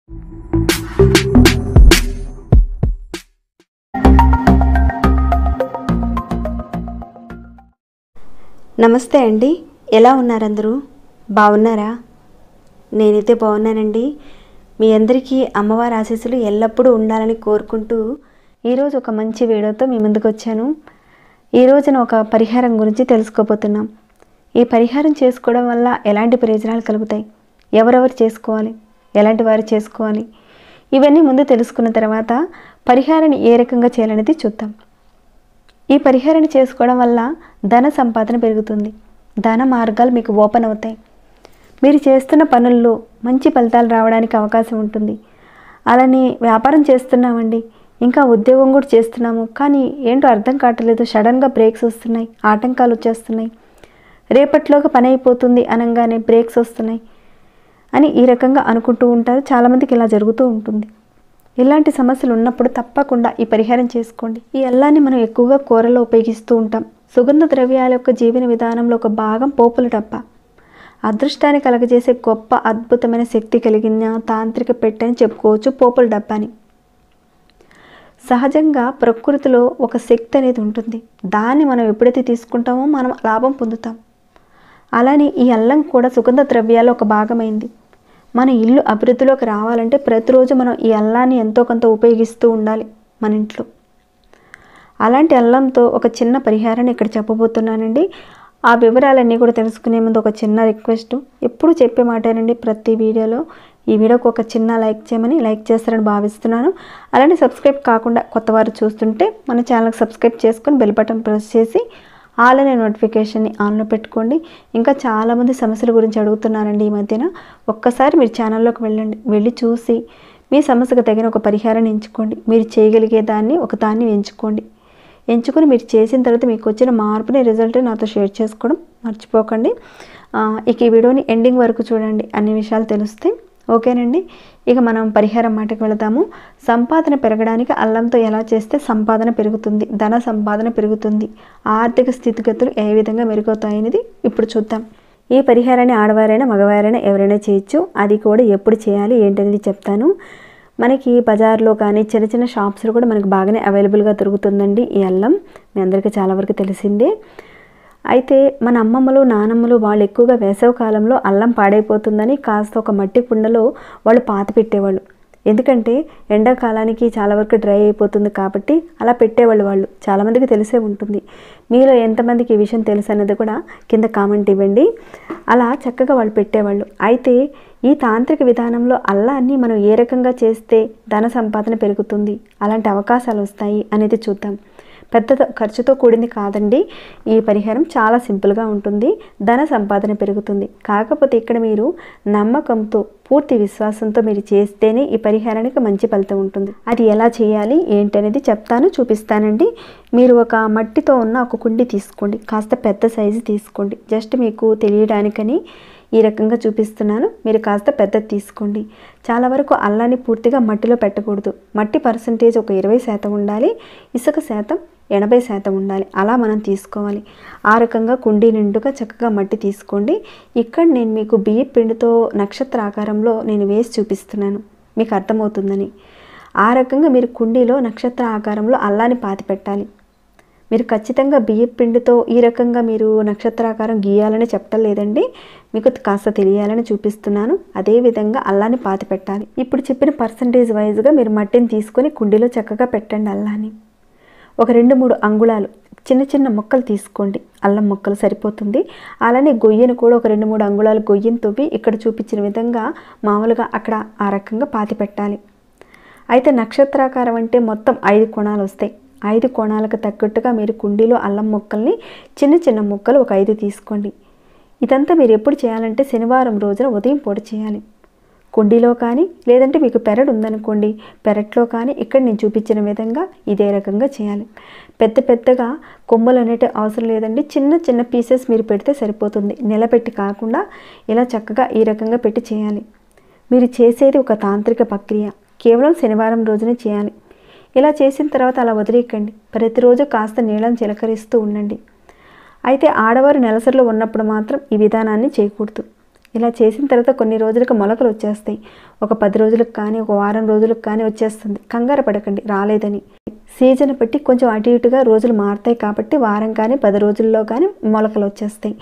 నమస్తే అండి, ఎలా ఉన్నారు అందరూ? బాగున్నారా? నేనైతే బాగున్నానండి. మీ అందరికీ అమ్మవారి ఆశీస్సులు ఎల్లప్పుడూ ఉండాలని కోరుకుంటూ ఈరోజు ఒక మంచి వీడియోతో మీ ముందుకు వచ్చాను. ఈ రోజున ఒక పరిహారం గురించి తెలుసుకోబోతున్నాం. ఈ పరిహారం చేసుకోవడం వల్ల ఎలాంటి ప్రయోజనాలు కలుగుతాయి, ఎవరెవరు చేసుకోవాలి, ఎలాంటి వారు చేసుకోవాలి, ఇవన్నీ ముందు తెలుసుకున్న తర్వాత పరిహారాన్ని ఏ రకంగా చేయాలనేది చూద్దాం. ఈ పరిహారాన్ని చేసుకోవడం వల్ల ధన సంపాదన పెరుగుతుంది, ధన మార్గాలు మీకు ఓపెన్ అవుతాయి. మీరు చేస్తున్న పనుల్లో మంచి ఫలితాలు రావడానికి అవకాశం ఉంటుంది. అలానే వ్యాపారం చేస్తున్నామండి, ఇంకా ఉద్యోగం కూడా చేస్తున్నాము, కానీ ఏంటో అర్థం కావట్లేదు, సడన్గా బ్రేక్స్ వస్తున్నాయి, ఆటంకాలు వచ్చేస్తున్నాయి, రేపట్లోగా పని అయిపోతుంది అనగానే బ్రేక్స్ వస్తున్నాయి అని ఈ రకంగా అనుకుంటూ ఉంటారు. చాలామందికి ఇలా జరుగుతూ ఉంటుంది. ఇలాంటి సమస్యలు ఉన్నప్పుడు తప్పకుండా ఈ పరిహారం చేసుకోండి. ఈ అల్లాన్ని మనం ఎక్కువగా కూరలో ఉపయోగిస్తూ ఉంటాం. సుగంధ ద్రవ్యాల యొక్క జీవన విధానంలో ఒక భాగం పోపుల డబ్బా. అదృష్టాన్ని కలగజేసే గొప్ప అద్భుతమైన శక్తి కలిగిన తాంత్రిక పెట్టని చెప్పుకోవచ్చు పోపుల డబ్బాని. సహజంగా ప్రకృతిలో ఒక శక్తి అనేది ఉంటుంది. దాన్ని మనం ఎప్పుడైతే తీసుకుంటామో మనం లాభం పొందుతాం. అలానే ఈ అల్లం కూడా సుగంధ ద్రవ్యాలు ఒక భాగమైంది. మన ఇల్లు అభివృద్ధిలోకి రావాలంటే ప్రతిరోజు మనం ఈ అల్లాన్ని ఎంతో కొంత ఉపయోగిస్తూ ఉండాలి మన ఇంట్లో. అలాంటి అల్లంతో ఒక చిన్న పరిహారాన్ని ఇక్కడ చెప్పబోతున్నానండి. ఆ వివరాలన్నీ కూడా తెలుసుకునే ముందు ఒక చిన్న రిక్వెస్ట్, ఎప్పుడు చెప్పే మాటేనండి ప్రతి వీడియోలో. ఈ వీడియోకి ఒక చిన్న లైక్ చేయమని, లైక్ చేస్తారని భావిస్తున్నాను. అలానే సబ్స్క్రైబ్ కాకుండా కొత్త వారు చూస్తుంటే మన ఛానల్కి సబ్స్క్రైబ్ చేసుకొని బెల్ బటన్ ప్రెస్ చేసి ఆల్ అనే నోటిఫికేషన్ని ఆన్లో పెట్టుకోండి. ఇంకా చాలామంది సమస్యల గురించి అడుగుతున్నారండి ఈ మధ్యన. ఒక్కసారి మీరు ఛానల్లోకి వెళ్ళి చూసి మీ సమస్యకు తగిన ఒక పరిహారాన్ని ఎంచుకోండి. మీరు చేయగలిగే దాన్ని ఒకదాన్ని ఎంచుకొని మీరు చేసిన తర్వాత మీకు వచ్చిన మార్పుని రిజల్ట్ నాతో షేర్ చేసుకోవడం మర్చిపోకండి. ఇక ఈ వీడియోని ఎండింగ్ వరకు చూడండి, అన్ని విషయాలు తెలుస్తాయి. ఓకేనండి, ఇక మనం పరిహారం మాటకు వెళదాము. సంపాదన పెరగడానికి అల్లంతో ఎలా చేస్తే సంపాదన పెరుగుతుంది, ధన సంపాదన పెరుగుతుంది, ఆర్థిక స్థితిగతులు ఏ విధంగా మెరుగవుతాయనేది ఇప్పుడు చూద్దాం. ఈ పరిహారాన్ని ఆడవారైనా మగవారైనా ఎవరైనా చేయొచ్చు. అది కూడా ఎప్పుడు చేయాలి ఏంటనేది చెప్తాను. మనకి బజార్లో కానీ చిన్న చిన్న షాప్స్లో కూడా మనకు బాగానే అవైలబుల్గా దొరుకుతుందండి ఈ అల్లం. మీ అందరికీ చాలా వరకు తెలిసిందే. అయితే మన అమ్మమ్మలు నానమ్మలు వాళ్ళు ఎక్కువగా వేసవి కాలంలో అల్లం పాడైపోతుందని కాస్త ఒక మట్టి కుండలో వాళ్ళు పాతి పెట్టేవాళ్ళు. ఎందుకంటే ఎండాకాలానికి చాలా వరకు డ్రై అయిపోతుంది కాబట్టి అలా పెట్టేవాళ్ళు. వాళ్ళు చాలామందికి తెలిసే ఉంటుంది. మీలో ఎంతమందికి ఈ విషయం తెలుసు అన్నది కూడా కింద కామెంట్ ఇవ్వండి. అలా చక్కగా వాళ్ళు పెట్టేవాళ్ళు. అయితే ఈ తాంత్రిక విధానంలో అల్లాన్ని మనం ఏ రకంగా చేస్తే ధన సంపాదన పెరుగుతుంది, అలాంటి అవకాశాలు వస్తాయి అనేది చూద్దాం. పెద్ద ఖర్చుతో కూడింది కాదండి ఈ పరిహారం, చాలా సింపుల్గా ఉంటుంది, ధన సంపాదన పెరుగుతుంది. కాకపోతే ఇక్కడ మీరు నమ్మకంతో పూర్తి విశ్వాసంతో మీరు చేస్తేనే ఈ పరిహారానికి మంచి ఫలితం ఉంటుంది. అది ఎలా చేయాలి ఏంటనేది చెప్తాను, చూపిస్తానండి. మీరు ఒక మట్టితో ఉన్న ఒక కుండి తీసుకోండి, కాస్త పెద్ద సైజు తీసుకోండి. జస్ట్ మీకు తెలియడానికని ఈ రకంగా చూపిస్తున్నాను. మీరు కాస్త పెద్దది తీసుకోండి. చాలా వరకు అల్లాన్ని పూర్తిగా మట్టిలో పెట్టకూడదు. మట్టి పర్సంటేజ్ ఒక 20% ఉండాలి, ఇసుక శాతం 80% ఉండాలి. అలా మనం తీసుకోవాలి. ఆ రకంగా కుండీ నిండుగా చక్కగా మట్టి తీసుకోండి. ఇక్కడ నేను మీకు బియ్యం పిండితో నక్షత్ర ఆకారంలో నేను వేసి చూపిస్తున్నాను, మీకు అర్థమవుతుందని. ఆ రకంగా మీరు కుండీలో నక్షత్ర ఆకారంలో అల్లాన్ని పాతి పెట్టాలి. మీరు ఖచ్చితంగా బియ్యం పిండితో ఈ రకంగా మీరు నక్షత్రాకారం గీయాలని చెప్పడం లేదండి, మీకు కాస్త తెలియాలని చూపిస్తున్నాను. అదేవిధంగా అల్లాన్ని పాతి పెట్టాలి. ఇప్పుడు చెప్పిన పర్సంటేజ్ వైజ్గా మీరు మట్టిని తీసుకొని కుండీలో చక్కగా పెట్టండి. అల్లాన్ని ఒక 2-3 అంగుళాలు చిన్న చిన్న ముక్కలు తీసుకోండి, అల్లం ముక్కలు సరిపోతుంది. అలానే గొయ్యను కూడా ఒక 2-3 అంగుళాలు గొయ్యను తవ్వి ఇక్కడ చూపించిన విధంగా మామూలుగా అక్కడ ఆ రకంగా పాతి పెట్టాలి. అయితే నక్షత్రాకారం అంటే మొత్తం 5 కోణాలు వస్తాయి. 5 కోణాలకు తగ్గట్టుగా మీరు కుండీలో అల్లం ముక్కల్ని చిన్న చిన్న ముక్కలు ఒక 5 తీసుకోండి. ఇదంతా మీరు ఎప్పుడు చేయాలంటే శనివారం రోజున ఉదయం పూట చేయాలి. కుండీలో కానీ లేదంటే మీకు పెరడు ఉందనుకోండి, పెరట్లో కానీ ఇక్కడ నేను చూపించిన విధంగా ఇదే రకంగా చేయాలి. పెద్దగా కొమ్మలు అనేవి అవసరం లేదండి, చిన్న చిన్న పీసెస్ మీరు పెడితే సరిపోతుంది. నిలబెట్టి కాకుండా ఇలా చక్కగా ఈ రకంగా పెట్టి చేయాలి. మీరు చేసేది ఒక తాంత్రిక ప్రక్రియ, కేవలం శనివారం రోజునే చేయాలి. ఇలా చేసిన తర్వాత అలా వదిలేయకండి. ప్రతిరోజు కాస్త నీళ్ళని చిలకరిస్తూ ఉండండి. అయితే ఆడవారు నెలసరిలో ఉన్నప్పుడు మాత్రం ఈ విధానాన్ని చేయకూడదు. ఇలా చేసిన తర్వాత కొన్ని రోజులకు మొలకలు వచ్చేస్తాయి. ఒక 10 రోజులకు కానీ ఒక వారం రోజులకు కానీ వచ్చేస్తుంది. కంగారు పడకండి రాలేదని. సీజన్ బట్టి కొంచెం అటు ఇటుగా రోజులు మారుతాయి కాబట్టి వారం కానీ 10 రోజుల్లో కానీ మొలకలు వచ్చేస్తాయి.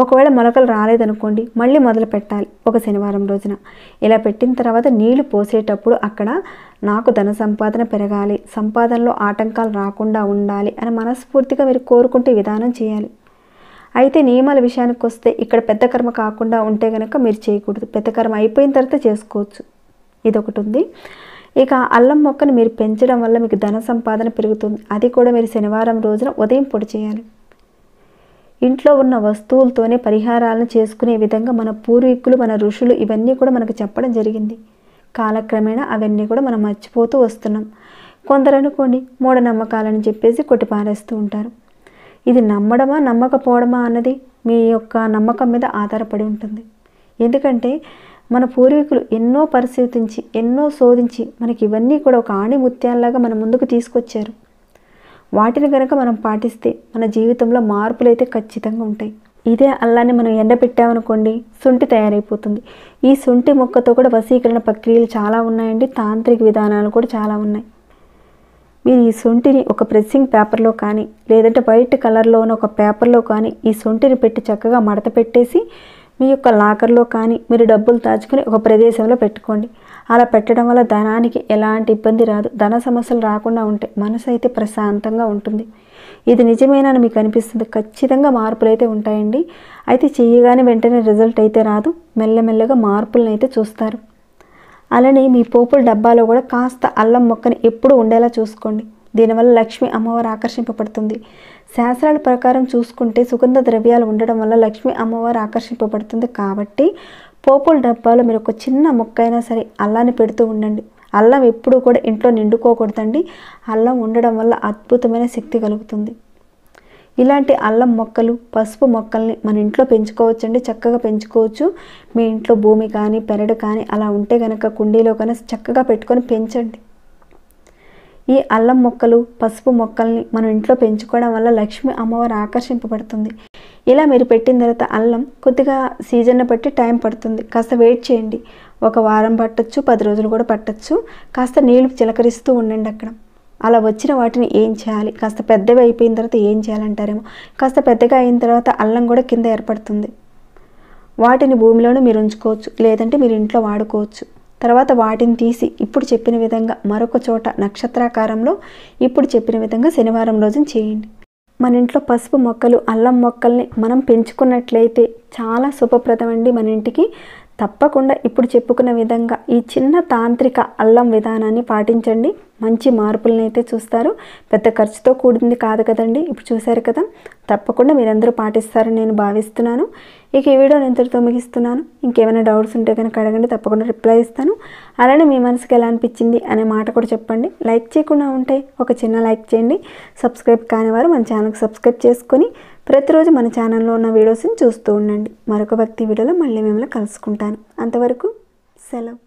ఒకవేళ మొలకలు రాలేదనుకోండి మళ్ళీ మొదలు పెట్టాలి ఒక శనివారం రోజున. ఇలా పెట్టిన తర్వాత నీళ్లు పోసేటప్పుడు అక్కడ నాకు ధన సంపాదన పెరగాలి, సంపాదనలో ఆటంకాలు రాకుండా ఉండాలి అని మనస్ఫూర్తిగా మీరు కోరుకుంటే విధానం చేయాలి. అయితే నియమాల విషయానికి వస్తే ఇక్కడ పెద్ద కర్మ కాకుండా ఉంటే కనుక మీరు చేయకూడదు. పెద్ద కర్మ అయిపోయిన తర్వాత చేసుకోవచ్చు. ఇదొకటి ఉంది. ఇక అల్లం మొక్కను మీరు పెంచడం వల్ల మీకు ధన సంపాదన పెరుగుతుంది. అది కూడా మీరు శనివారం రోజున ఉదయం పొడి చేయాలి. ఇంట్లో ఉన్న వస్తువులతోనే పరిహారాలను చేసుకునే విధంగా మన పూర్వీకులు మన ఋషులు ఇవన్నీ కూడా మనకు చెప్పడం జరిగింది. కాలక్రమేణా అవన్నీ కూడా మనం మర్చిపోతూ వస్తున్నాం. కొందరు అనుకోండి మూఢనమ్మకాలని చెప్పేసి కొట్టిపారేస్తూ ఉంటారు. ఇది నమ్మడమా నమ్మకపోవడమా అన్నది మీ యొక్క నమ్మకం మీద ఆధారపడి ఉంటుంది. ఎందుకంటే మన పూర్వీకులు ఎన్నో పరిశీలించి ఎన్నో శోధించి మనకి ఇవన్నీ కూడా ఒక ఆణిముత్యాల్లాగా మన ముందుకు తీసుకొచ్చారు. వాటిని కనుక మనం పాటిస్తే మన జీవితంలో మార్పులు అయితే ఖచ్చితంగా ఉంటాయి. ఇదే అల్లాన్ని మనం ఎండబెట్టామనుకోండి శొంఠి తయారైపోతుంది. ఈ శొంఠి మొక్కతో కూడా వశీకరణ ప్రక్రియలు చాలా ఉన్నాయండి. తాంత్రిక విధానాలు కూడా చాలా ఉన్నాయి. మీరు ఈ శొంఠిని ఒక ప్రెస్సింగ్ పేపర్లో కానీ లేదంటే వైట్ కలర్లో ఉన్న ఒక పేపర్లో కానీ ఈ శొంఠిని పెట్టి చక్కగా మడత పెట్టేసి మీ యొక్క లాకర్లో కానీ మీరు డబ్బులు దాచుకొని ఒక ప్రదేశంలో పెట్టుకోండి. అలా పెట్టడం వల్ల ధనానికి ఎలాంటి ఇబ్బంది రాదు. ధన సమస్యలు రాకుండా ఉంటాయి. మనసు అయితే ప్రశాంతంగా ఉంటుంది. ఇది నిజమేనని మీకు అనిపిస్తుంది. ఖచ్చితంగా మార్పులు అయితే ఉంటాయండి. అయితే చేయగానే వెంటనే రిజల్ట్ అయితే రాదు. మెల్లమెల్లగా మార్పులను అయితే చూస్తారు. అలానే మీ పోపుల డబ్బాలో కూడా కాస్త అల్లం మొక్కని ఎప్పుడు ఉండేలా చూసుకోండి. దీనివల్ల లక్ష్మీ అమ్మవారు ఆకర్షింపబడుతుంది. శాస్త్రాల ప్రకారం చూసుకుంటే సుగంధ ద్రవ్యాలు ఉండడం వల్ల లక్ష్మీ అమ్మవారు ఆకర్షింపబడుతుంది. కాబట్టి పోపుల డబ్బాలో మీరు ఒక చిన్న మొక్క అయినా సరే అల్లాన్ని పెడుతూ ఉండండి. అల్లం ఎప్పుడు కూడా ఇంట్లో నిండుకోకూడదండి. అల్లం ఉండడం వల్ల అద్భుతమైన శక్తి కలుగుతుంది. ఇలాంటి అల్లం మొక్కలు పసుపు మొక్కల్ని మన ఇంట్లో పెంచుకోవచ్చండి. చక్కగా పెంచుకోవచ్చు. మీ ఇంట్లో భూమి కానీ పెరడు కానీ అలా ఉంటే కనుక కుండీలో కానీ చక్కగా పెట్టుకొని పెంచండి. ఈ అల్లం మొక్కలు పసుపు మొక్కల్ని మనం ఇంట్లో పెంచుకోవడం వల్ల లక్ష్మీ అమ్మవారు ఆకర్షింపబడుతుంది. ఇలా మీరు పెట్టిన తర్వాత అల్లం కొద్దిగా సీజన్ బట్టి టైం పడుతుంది. కాస్త వెయిట్ చేయండి. ఒక వారం పట్టచ్చు, 10 రోజులు కూడా పట్టచ్చు. కాస్త నీళ్లు చిలకరిస్తూ ఉండండి అక్కడ. అలా వచ్చిన వాటిని ఏం చేయాలి, కాస్త పెద్దవి అయిపోయిన తర్వాత ఏం చేయాలంటారేమో. కాస్త పెద్దగా అయిన తర్వాత అల్లం కూడా కింద ఏర్పడుతుంది. వాటిని భూమిలోనే మీరు ఉంచుకోవచ్చు, లేదంటే మీరు ఇంట్లో వాడుకోవచ్చు. తర్వాత వాటిని తీసి ఇప్పుడు చెప్పిన విధంగా మరొక చోట నక్షత్రాకారంలో ఇప్పుడు చెప్పిన విధంగా శనివారం రోజున చేయండి. మన ఇంట్లో పసుపు మొక్కలు అల్లం మొక్కల్ని మనం పెంచుకున్నట్లయితే చాలా శుభప్రదం అండి మన ఇంటికి. తప్పకుండా ఇప్పుడు చెప్పుకున్న విధంగా ఈ చిన్న తాంత్రిక అల్లం విధానాన్ని పాటించండి. మంచి మార్పులను అయితే చూస్తారు. పెద్ద ఖర్చుతో కూడింది కాదు కదండి. ఇప్పుడు చూశారు కదా. తప్పకుండా మీరందరూ పాటిస్తారని నేను భావిస్తున్నాను. ఇక ఈ వీడియోని ఇంతటితో ముగిస్తున్నాను. ఇంకేమైనా డౌట్స్ ఉంటే కనుక అడగండి, తప్పకుండా రిప్లై ఇస్తాను. అలానే మీ మనసుకి ఎలా అనిపించింది అనే మాట కూడా చెప్పండి. లైక్ చేయకుండా ఉంటే ఒక చిన్న లైక్ చేయండి. సబ్స్క్రైబ్ కానివారు మన ఛానల్కి సబ్స్క్రైబ్ చేసుకొని ప్రతిరోజు మన ఛానల్లో ఉన్న వీడియోస్ని చూస్తూ ఉండండి. మరొక భక్తి వీడియోలో మళ్ళీ మిమ్మల్ని కలుసుకుంటాను. అంతవరకు సెలవు.